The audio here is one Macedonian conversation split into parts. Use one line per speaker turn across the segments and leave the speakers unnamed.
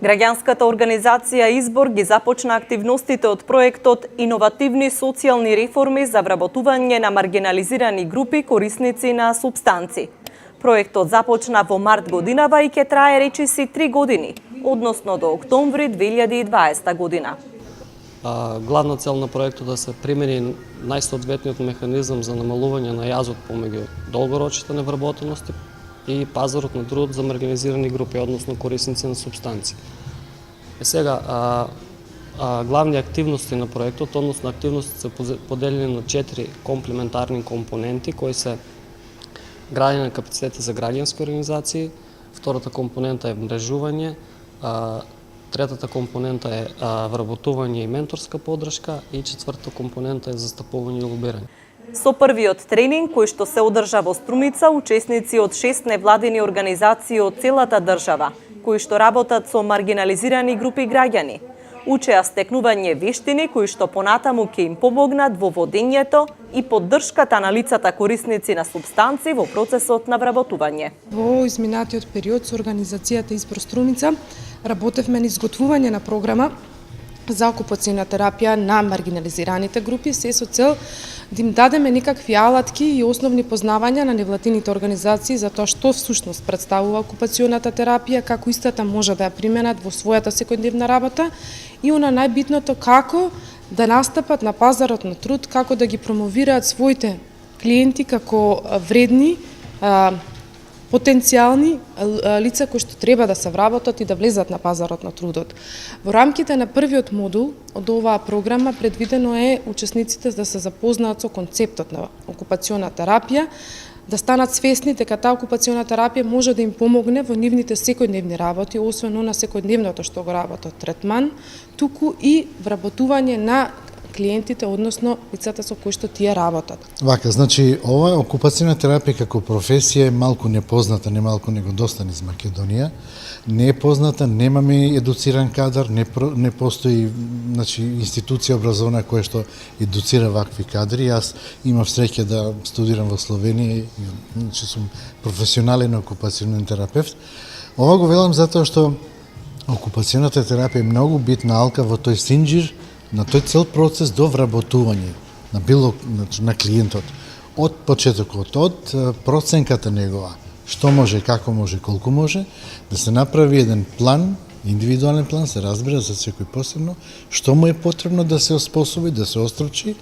Граѓанската организација Избор ги започна активностите од проектот Иновативни социјални реформи за вработување на маргинализирани групи корисници на супстанци. Проектот започна во март годинава и ќе трае речиси 3 години, односно до октомври 2020 година.
Главна цел на проектот е да се примени најсоодветниот механизам за намалување на јазот помеѓу долгорочните невработености и пазарот на труд за маргинализирани групи, односно корисници на супстанци. Сега, главни активности на проектот, односно активности се поделени на 4 комплементарни компоненти, кои се градење на капацитети за граѓански организации, втората компонента е мрежување, третата компонента е вработување и менторска поддршка и четвртата компонента е застапување и лобирање.
Со првиот тренинг, кој што се одржа во Струмица, учесници од 6 невладини организации од целата држава, кои што работат со маргинализирани групи граѓани, учеа стекнување вештини кои што понатаму ќе им помогнат во водењето и поддршката на лицата корисници на супстанци во процесот на вработување.
Во изминатиот период со организацијата Избор Струмица работевме на изготвување на програма за окупациона терапија на маргинализираните групи, се со цел да им дадеме некакви алатки и основни познавања на невладините организации за тоа што всушност представува окупационата терапија, како истата може да ја применат во својата секојдневна работа и она најбитното како да настапат на пазарот на труд, како да ги промовираат своите клиенти како вредни, потенцијални лица кои што треба да се вработат и да влезат на пазарот на трудот. Во рамките на првиот модул од оваа програма предвидено е учесниците да се запознаат со концептот на окупациона терапија, да станат свесни дека таа окупациона терапија може да им помогне во нивните секојдневни работи, освен на секојдневното што го работат третман, туку и вработување на клиентите, односно лицата со кои што тие работат.
Вака, значи, ова окупациона терапија како професија е малку непозната, не малку него доста низ Македонија. Не е позната, немаме едуциран кадар, не постои, значи, институција образовна која што едуцира вакви кадри. Јас имав среќа да студирам во Словенија, значи сум професионален окупационен терапевт. Ова го велам затоа што окупационата терапија е многу битна алка во тој синџир на тој цел процес до вработување на на клиентот. Од почетокот, од проценката негова, што може, како може, колку може, да се направи еден план, индивидуален план, се разбира за секој посебно, што му е потребно да се оспособи, да се острочи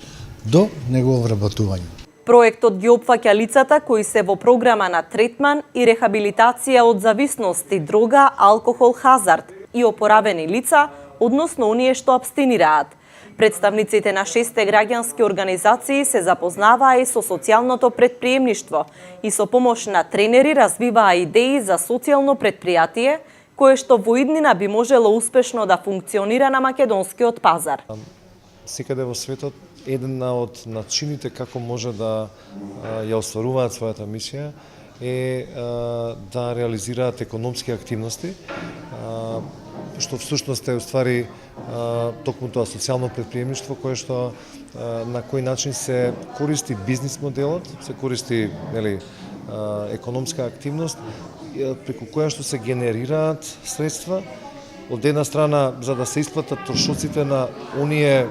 до негово вработување.
Проектот ги опфаќа лицата кои се во програма на третман и рехабилитација од зависности, дрога, алкохол, хазард и опоравени лица, односно оние што абстинираат. Представниците на 6 граѓански организации се запознаваа и со социјалното претприемништво и со помош на тренери развиваа идеи за социјално претпријатие, кое што во иднина би можело успешно да функционира на македонскиот пазар.
Секаде во светот еден од начините како може да ја остваруваат својата мисија е да реализираат економски активности, што всушност е уствари токму тоа социјално претприемништво кое што на кој начин се користи бизнис моделот, се користи економска активност преку која што се генерираат средства од една страна за да се исплатат трошоците на оние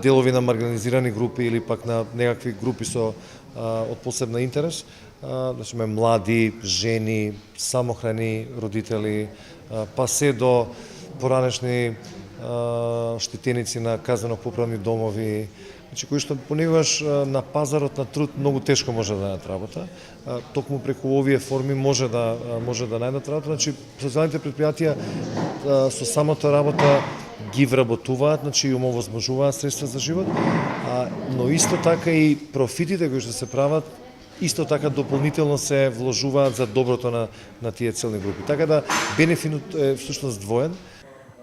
делови на маргинализирани групи или пак на некакви групи со од посебна интерес, значи млади, жени, самохрани родители, па се до поранешни штетеници на казнено-поправни домови, значи кои што понекогаш на пазарот на труд многу тешко може да најдат работа. Токму преку овие форми може да најдат работа. Значи социјалните претпријатија со самата работа ги вработуваат, значи им овозможуваат средства за живот, но исто така и профитите кои што се прават исто така дополнително се вложуваат за доброто на тие целни групи. Така да бенефитот е всушност двоен.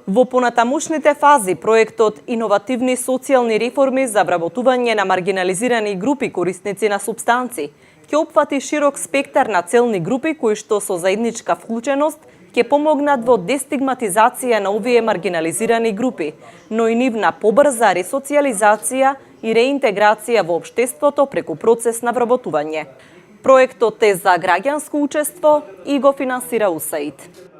Во понатамушните фази, проектот Иновативни социјални реформи за вработување на маргинализирани групи корисници на супстанци ќе опфати широк спектар на целни групи кои што со заедничка вклученост ќе помогнат во дестигматизација на овие маргинализирани групи, но и нивна побрза ресоцијализација и реинтеграција во општеството преку процес на вработување. Проектот е за граѓанско учество и го финансира УСАИД.